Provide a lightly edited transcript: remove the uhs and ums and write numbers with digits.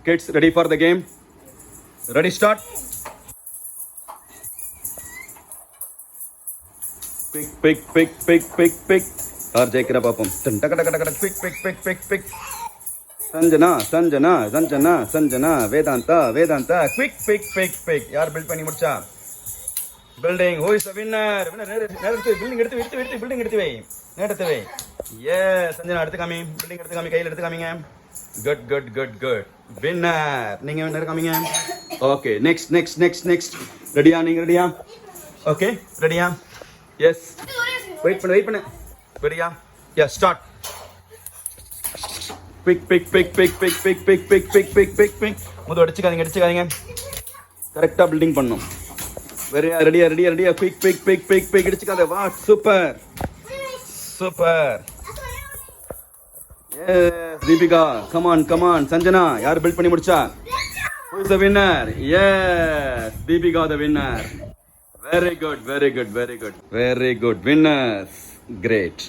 Kids, ready for the game? Ready, start. Pick. யார் ஜெயிக்கிற பாப்போம். Pick. சஞ்சனா வேதாந்தா pick. யார் பில்ட் பண்ணி முடிச்சா? Building, who is the winner? Building எடுத்து வை. Yes, சஞ்சனா எடுத்து காமி. Building எடுத்து காமி, கையில் எடுத்து காமிங்க. Good. Winner. நீங்க winner காமிங்க. Okay, next. ரெடியா? Okay, ரெடியா? Yes. Wait பண்ணு. ரெடியா? Yeah, start. Pick. முத அடிச்சுக்காதீங்க. கரெக்டா பில்டிங் பண்ணணும். ரெடியா? Pick. அடிச்சுக்காத. வா, super. Yes, Deepika, come on. Sanjana, யார் பில்ட் பண்ணி முடிச்சா? Who is the winner? Yes, Deepika the winner. Very good. Winners. Great.